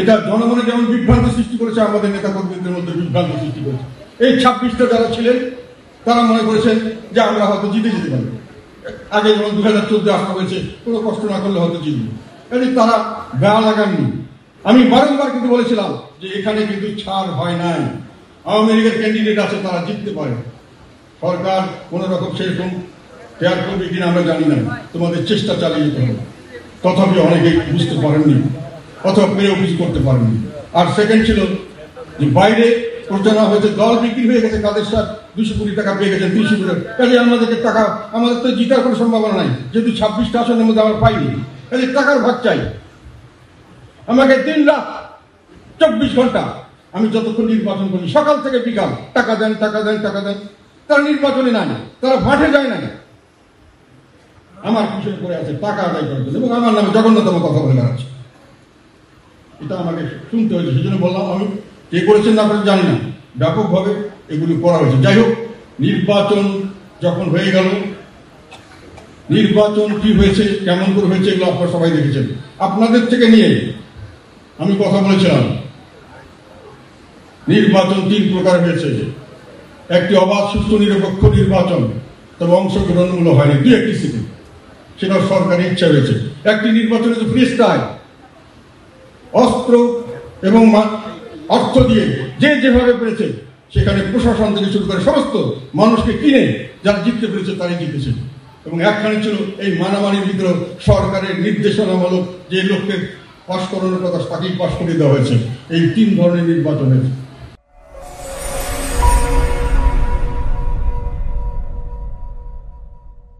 এটা জনগণে যেমন বিভ্রান্ত সৃষ্টি করেছে, আমাদের নেতা কর্মীদের মধ্যে বিভ্রান্ত সৃষ্টি করেছে। এই 26টা যারা ছিলেন তারা মনে করেছেন যে আমরা হয়তো জিতে যেতে পারি। আগে যেমন 2014 আসা হয়েছে, কোনো কষ্ট না করলে হয়তো জিতবে, কাজে তারা গা লাগাননি। আমি বারংবার কিন্তু বলেছিলাম যে এখানে কিন্তু ছাড় হয় নাই, আওয়ামী লীগের ক্যান্ডিডেট আছে, তারা জিততে পারে। সরকার কোন রকম সেরকম ত্যাগ করবে কিনা আমরা জানি না, তোমাদের চেষ্টা চালিয়ে যেতে হবে। তথাপি অনেকে বুঝতে পারেননি অথবা পেরেও কিছু করতে পারেননি। আর সেকেন্ড ছিল যে বাইরে প্রচারণা হয়েছে, দল বিক্রি হয়ে গেছে, কাদের সাথে 200 কোটি টাকা পেয়ে গেছেন, 300 কোটি। কাজে আমাদেরকে টাকা, আমাদের তো জিতার কোনো সম্ভাবনা নাই, যেহেতু 26টা আসনের মধ্যে আমরা পাইনি। কাজে টাকার ভাগ চাই আমাকে। 3 রাত 24 ঘন্টা আমি যতক্ষণ নির্বাচন করি, সকাল থেকে বিকাল, টাকা দেন টাকা দেন টাকা দেন। তারা নির্বাচনে নাই, তারা মাঠে যায় না, আমার পিছনে করে আছে টাকা আদায় করার জন্য, এবং আমার নামে জঘন্যতম কথা বলে বেড়াচ্ছে। এটা আমাকে শুনতে হয়েছে, সেজন্য বললাম আমি কে করেছেন না করেছেন জানি না, ব্যাপকভাবে এগুলি করা হয়েছে। যাই হোক, নির্বাচন যখন হয়ে গেল, নির্বাচন কি হয়েছে, কেমন করে হয়েছে, এগুলো আপনারা সবাই দেখেছেন। আপনাদের থেকে নিয়ে আমি কথা বলেছিলাম, নির্বাচন 3 প্রকার হয়েছে। একটি অবাধ, সুষ্ঠু, নিরপেক্ষ নির্বাচন, তবে অংশগ্রহণমূলক হয়নি 2-1টি সিটে, সেটা সরকারি ইচ্ছা হয়েছে। একটি নির্বাচনে তো ফ্রি স্টাইল, অস্ত্র এবং অর্থ দিয়ে যে যেভাবে পেরেছে, সেখানে প্রশাসন থেকে শুরু করে সমস্ত মানুষকে কিনে যারা জিততে পেরেছে তারাই জিতেছে। এবং একখানে ছিল এই মানামানির ভিতরে সরকারের নির্দেশনামূলক, যে লোককে পাশ করানোর কথা তাকেই পাশ করে দেওয়া হয়েছে। এই 3 ধরনের নির্বাচন হয়েছে।